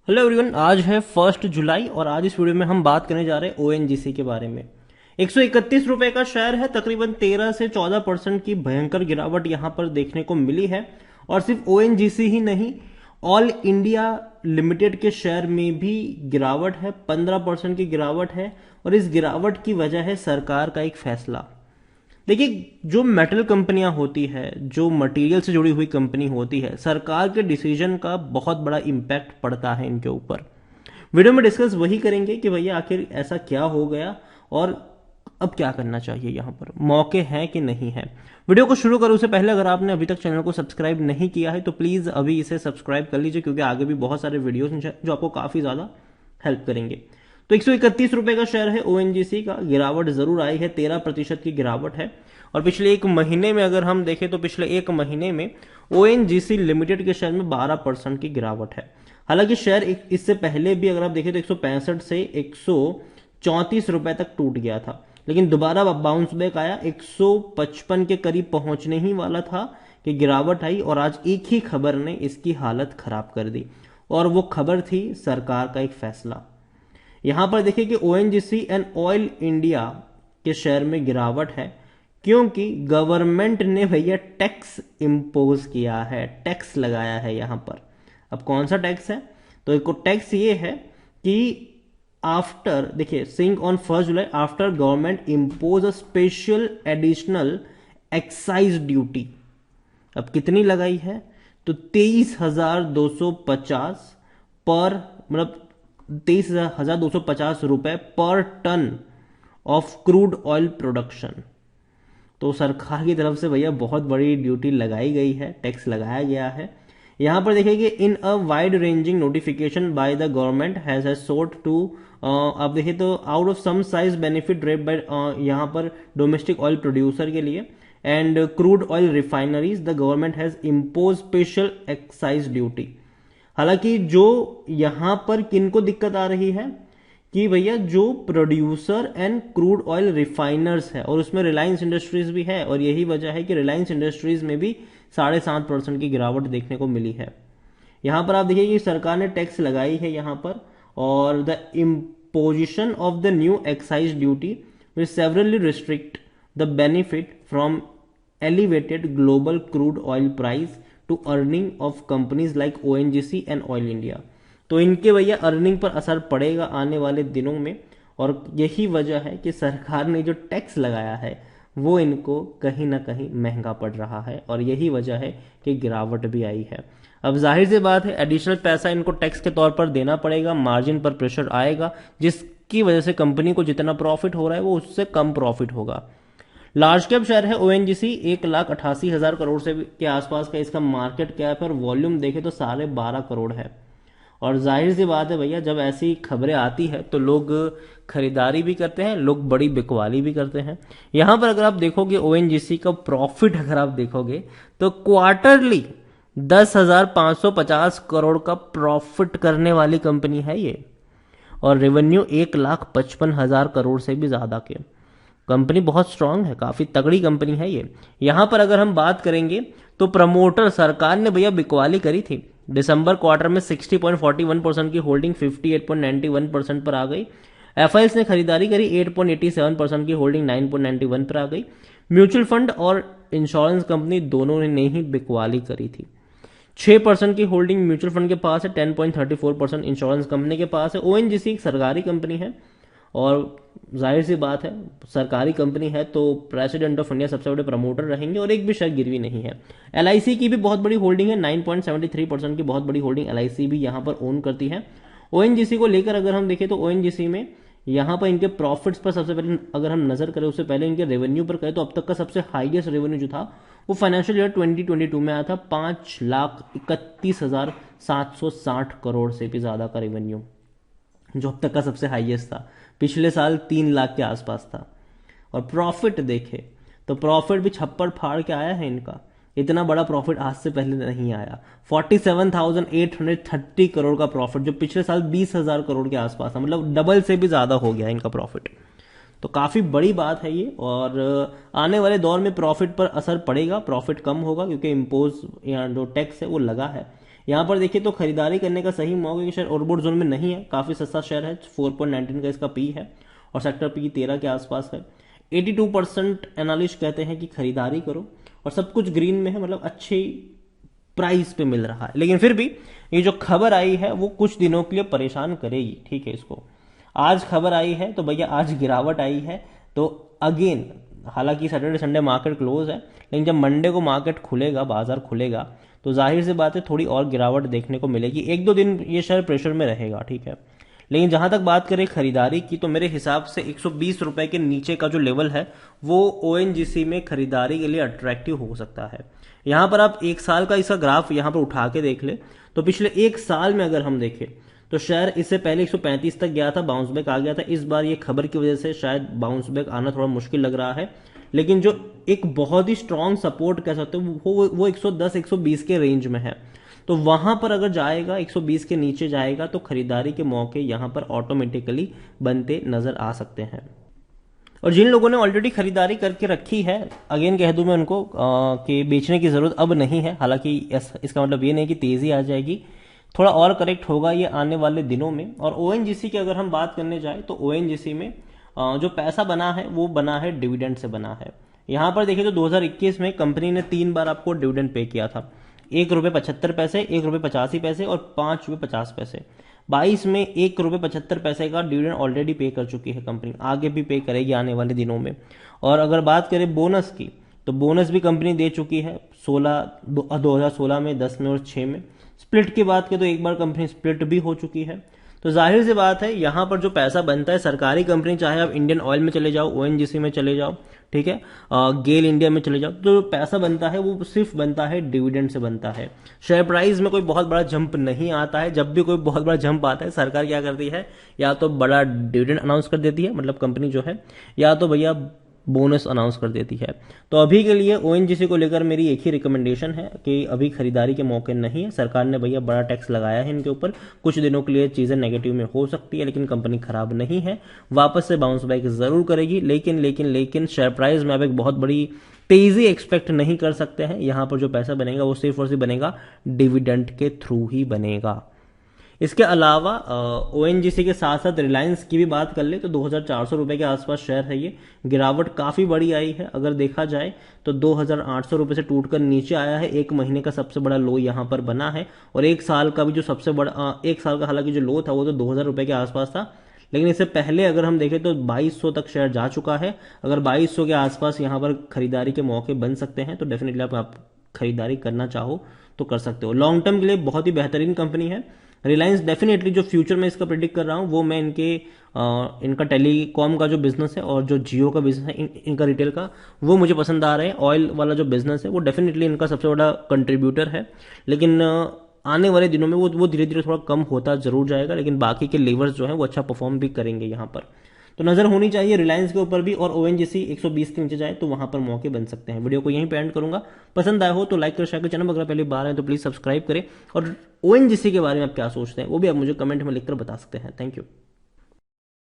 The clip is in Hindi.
हेलो एवरीवन, आज है 1 जुलाई और आज इस वीडियो में हम बात करने जा रहे हैं ओएनजीसी के बारे में। 131 रुपए का शेयर है, तकरीबन 13 से 14% की भयंकर गिरावट यहां पर देखने को मिली है। और सिर्फ ओएनजीसी ही नहीं, ऑल इंडिया लिमिटेड के शेयर में भी गिरावट है, 15% की गिरावट है। और इस गिरावट की वजह है सरकार का एक फैसला। देखिए, जो मेटल कंपनियां होती है, जो मटेरियल से जुड़ी हुई कंपनी होती है, सरकार के डिसीजन का बहुत बड़ा इम्पैक्ट पड़ता है इनके ऊपर। वीडियो में डिस्कस वही करेंगे कि भैया आखिर ऐसा क्या हो गया और अब क्या करना चाहिए, यहां पर मौके हैं कि नहीं है। वीडियो को शुरू करूं उससे पहले अगर आपने अभी तक चैनल को सब्सक्राइब नहीं किया है तो प्लीज अभी इसे सब्सक्राइब कर लीजिए, क्योंकि आगे भी बहुत सारे वीडियोस हैं जो आपको काफी ज्यादा हेल्प करेंगे। तो 131 रुपए का शेयर है ओएनजीसी का। गिरावट जरूर आई है, 13% की गिरावट है। और पिछले एक महीने में अगर हम देखें तो पिछले एक महीने में ओएनजीसी लिमिटेड के शेयर में 12% की गिरावट है। हालांकि शेयर इससे पहले भी अगर आप देखें तो 165 से 134 रुपए तक टूट गया था, लेकिन दोबारा बाउंस बैक आया, 155 के करीब पहुंचने ही वाला था कि गिरावट आई। और आज एक ही खबर ने इसकी हालत खराब कर दी, और वो खबर थी सरकार का एक फैसला। यहां पर देखिए कि ओएनजीसी एंड ऑयल इंडिया के शेयर में गिरावट है, क्योंकि गवर्नमेंट ने भैया टैक्स इंपोज किया है, टैक्स लगाया है यहां पर। अब कौन सा टैक्स है? तो एक टैक्स ये है कि आफ्टर, देखिए, sing on 1 July after government impose a special additional excise duty. अब कितनी लगाई है? तो 23,250 पर, मतलब 23,250 रुपए पर ton of crude oil production. तो सरकार की तरफ से भैया बहुत बड़ी ड्यूटी लगाई गई है, टैक्स लगाया गया है। यहां पर देखिए कि in a wide ranging notification by the government has sought to, आप देखिए तो out of some size benefit rate by, यहां पर डोमेस्टिक ऑयल प्रोड्यूसर के लिए and crude oil refineries the government has impose special excise duty. हालांकि जो यहां पर किनको दिक्कत आ रही है कि भैया जो producer and crude oil refiners है, और उसमें रिलायंस इंडस्ट्रीज भी है, और यही वजह है कि रिलायंस इंडस्ट्रीज में भी 7.5% की गिरावट देखने को मिली है। यहां पर आप देखिए कि सरकार ने टैक्स लगाई है यहां पर, और the imposition of the new excise duty will severely restrict the benefit from elevated global crude oil price to earning of companies like ONGC and oil India. तो इनके भैया अर्निंग पर असर पड़ेगा आने वाले दिनों में, और यही वजह है कि सरकार ने जो टैक्स लगाया है वो इनको कहीं ना कहीं महंगा पड़ रहा है, और यही वजह है कि गिरावट भी आई है। अब जाहिर सी बात है, एडिशनल पैसा इनको टैक्स के तौर पर देना पड़ेगा, मार्जिन पर प्रेशर आएगा, जिसकी वजह से कंपनी को जितना प्रॉफिट हो रहा है वो उससे कम प्रॉफिट होगा। लार्ज कैप शेयर है ओएनजीसी, 1,88,000 करोड़ से के आसपास का इसका मार्केट कैप है, और वॉल्यूम देखे तो 12.5 करोड़ है। और जाहिर सी बात है भैया, जब ऐसी खबरें आती है तो लोग खरीदारी भी करते हैं, लोग बड़ी बिकवाली भी करते हैं। यहां पर अगर आप देखोगे ओएनजीसी का प्रॉफिट, अगर आप देखोगे तो क्वार्टरली 10,550 करोड़ का प्रॉफिट करने वाली कंपनी है ये, और रेवेन्यू 1,55,000 करोड़ से भी ज्यादा के। कंपनी बहुत स्ट्रांग है, काफी तगड़ी कंपनी है ये। यहां पर अगर हम बात करेंगे तो प्रमोटर, सरकार ने भैया बिकवाली करी थी। दिसंबर क्वार्टर में 60.41% की होल्डिंग 58.91% पर आ गई। एफआईएस ने खरीदारी करी, 8.87% की होल्डिंग 9.91 पर आ गई। म्यूचुअल फंड और इंश्योरेंस कंपनी दोनों ने ही बिकवाली करी थी। 6% की होल्डिंग म्यूचुअल फंड के पास है, 10.34% इंश्योरेंस कंपनी के पास है। ओएनजीसी एक सरकारी कंपनी है, और जाहिर सी बात है सरकारी कंपनी है तो प्रेसिडेंट ऑफ इंडिया सबसे बड़े प्रमोटर रहेंगे, और एक भी शेयर गिरवी नहीं है। एलआईसी की भी बहुत बड़ी होल्डिंग है, 9.73% की बहुत बड़ी होल्डिंग एलआईसी भी यहां पर ओन करती है। ओएनजीसी को लेकर अगर हम देखें तो ओएनजीसी में यहां पर इनके प्रॉफिट्स पर सबसे पहले अगर हम नजर करें, उससे पहले इनके रेवेन्यू पर करें तो अब तक का सबसे हाईएस्ट रेवेन्यू जो था वो फाइनेंशियल ईयर 2022 में आया था, 5,31,760 करोड़ से भी ज्यादा का रेवेन्यू, जो अब तक का सबसे हाईएस्ट था। पिछले साल 3 लाख के आसपास था। और प्रॉफिट देखे तो प्रॉफिट भी छप्पर फाड़ के आया है इनका, इतना बड़ा प्रॉफिट आज से पहले नहीं आया। 47,830 करोड़ का प्रॉफिट, जो पिछले साल 20,000 करोड़ के आसपास था, मतलब डबल से भी ज्यादा हो गया इनका प्रॉफिट। तो काफी बड़ी बात है ये, और आने वाले दौर में प्रॉफिट पर असर पड़ेगा, प्रॉफिट कम होगा क्योंकि इम्पोज या जो टैक्स है वो लगा है। यहाँ पर देखिए तो खरीदारी करने का सही मौका कि शेयर ओवरबॉट जोन में नहीं है, काफी सस्ता शेयर है, 4.19 का इसका पी है और सेक्टर पी 13 के आसपास है। 82% एनालिस्ट कहते हैं कि खरीदारी करो और सब कुछ ग्रीन में है, मतलब अच्छी प्राइस पे मिल रहा है। लेकिन फिर भी ये जो खबर आई है वो कुछ दिनों के लिए परेशान करेगी, ठीक है। इसको आज खबर आई है तो भैया आज गिरावट आई है तो अगेन, हालांकि सैटरडे संडे मार्केट क्लोज है, लेकिन जब मंडे को मार्केट खुलेगा, बाजार खुलेगा, तो जाहिर सी बात है थोड़ी और गिरावट देखने को मिलेगी। एक दो दिन ये शेयर प्रेशर में रहेगा, ठीक है। लेकिन जहां तक बात करें खरीदारी की, तो मेरे हिसाब से 120 रुपए के नीचे का जो लेवल है वो ओएनजीसी में खरीदारी के लिए अट्रैक्टिव हो सकता है। यहां पर आप एक साल का इसका ग्राफ यहां पर उठा के देख ले, तो पिछले एक साल में अगर हम देखें तो शेयर इससे पहले 135 तक गया था, बाउंस बैक आ गया था। इस बार ये खबर की वजह से शायद बाउंस बैक आना थोड़ा मुश्किल लग रहा है, लेकिन जो एक बहुत ही स्ट्रांग सपोर्ट कह सकते हो वो 110 120 के रेंज में है। तो वहां पर अगर जाएगा 120 के नीचे जाएगा तो खरीदारी के मौके यहां पर ऑटोमेटिकली बनते नजर आ सकते हैं। और जिन लोगों ने ऑलरेडी खरीदारी करके रखी है, अगेन कह दूं मैं उनको कि बेचने की जरूरत अब नहीं है। हालांकि इसका मतलब ये नहीं कि तेजी आ जाएगी, थोड़ा और करेक्ट होगा ये आने वाले दिनों में। और ओएनजीसी की अगर हम बात करने जाए तो ओएनजीसी में जो पैसा बना है वो बना है डिविडेंड से बना है। यहां पर देखिए तो 2021 में कंपनी ने 3 बार आपको डिविडेंड पे किया था, 1 रुपये 75 पैसे, 1 रुपये 85 पैसे और 5 रुपये 50 पैसे। 22 में 1 रुपये 75 पैसे का डिविडेंड ऑलरेडी पे कर चुकी है कंपनी, आगे भी पे करेगी आने वाले दिनों में। और अगर बात करें बोनस की, तो बोनस भी कंपनी दे चुकी है 2016 में, 10 में और 6 में। स्प्लिट की बात करें तो एक बार कंपनी स्प्लिट भी हो चुकी है। तो जाहिर सी बात है यहां पर जो पैसा बनता है, सरकारी कंपनी, चाहे आप इंडियन ऑयल में चले जाओ, ओएनजीसी में चले जाओ, ठीक है, गेल इंडिया में चले जाओ, तो जो पैसा बनता है वो सिर्फ बनता है डिविडेंड से बनता है। शेयर प्राइस में कोई बहुत बड़ा जंप नहीं आता है। जब भी कोई बहुत बड़ा जंप आता है सरकार क्या करती है, या तो बड़ा डिविडेंड अनाउंस कर देती है, मतलब कंपनी जो है, या तो भैया बोनस अनाउंस कर देती है। तो अभी के लिए ओएनजीसी को लेकर मेरी एक ही रिकमेंडेशन है कि अभी खरीदारी के मौके नहीं है। सरकार ने भैया बड़ा टैक्स लगाया है इनके ऊपर, कुछ दिनों के लिए चीजें नेगेटिव में हो सकती है, लेकिन कंपनी खराब नहीं है, वापस से बाउंस बैक जरूर करेगी। लेकिन शेयर प्राइस में अब एक बहुत बड़ी तेजी एक्सपेक्ट नहीं कर सकते हैं। यहां पर जो पैसा बनेगा वो सिर्फ और सिर्फ बनेगा डिविडेंड के थ्रू ही बनेगा। इसके अलावा ओएनजीसी के साथ साथ रिलायंस की भी बात कर ले तो 2400 रुपए के आसपास शेयर है ये। गिरावट काफी बड़ी आई है, अगर देखा जाए तो 2800 रुपए से टूटकर नीचे आया है। एक महीने का सबसे बड़ा लो यहां पर बना है, और एक साल का भी जो सबसे बड़ा, एक साल का हालांकि जो लो था वो तो 2000 रुपए के आसपास था, लेकिन इससे पहले अगर हम देखें तो 2200 तक शेयर जा चुका है। अगर 2200 के आसपास यहां पर खरीदारी के मौके बन सकते हैं तो डेफिनेटली आप खरीदारी करना चाहो तो कर सकते हो। लॉन्ग टर्म के लिए बहुत ही बेहतरीन कंपनी है रिलायंस। डेफिनेटली जो फ्यूचर में इसका प्रिडिक्ट कर रहा हूं वो मैं इनका टेलीकॉम का जो बिजनेस है और जो जियो का बिजनेस है, इनका रिटेल का, वो मुझे पसंद आ रहे हैं। ऑयल वाला जो बिजनेस है वो डेफिनेटली इनका सबसे बड़ा कंट्रीब्यूटर है, लेकिन आने वाले दिनों में वो धीरे धीरे थोड़ा कम होता जरूर जाएगा, लेकिन बाकी के लेवर्स जो है वो अच्छा परफॉर्म भी करेंगे यहाँ पर। तो नजर होनी चाहिए रिलायंस के ऊपर भी, और ओएनजीसी 120 के नीचे जाए तो वहां पर मौके बन सकते हैं। वीडियो को यहीं पे एंड करूंगा। पसंद आया हो तो लाइक कर, शेयर कर, चैनल अगर पहली बार है तो प्लीज सब्सक्राइब करें। और ओएनजीसी के बारे में आप क्या सोचते हैं वो भी आप मुझे कमेंट में लिखकर बता सकते हैं। Thank you.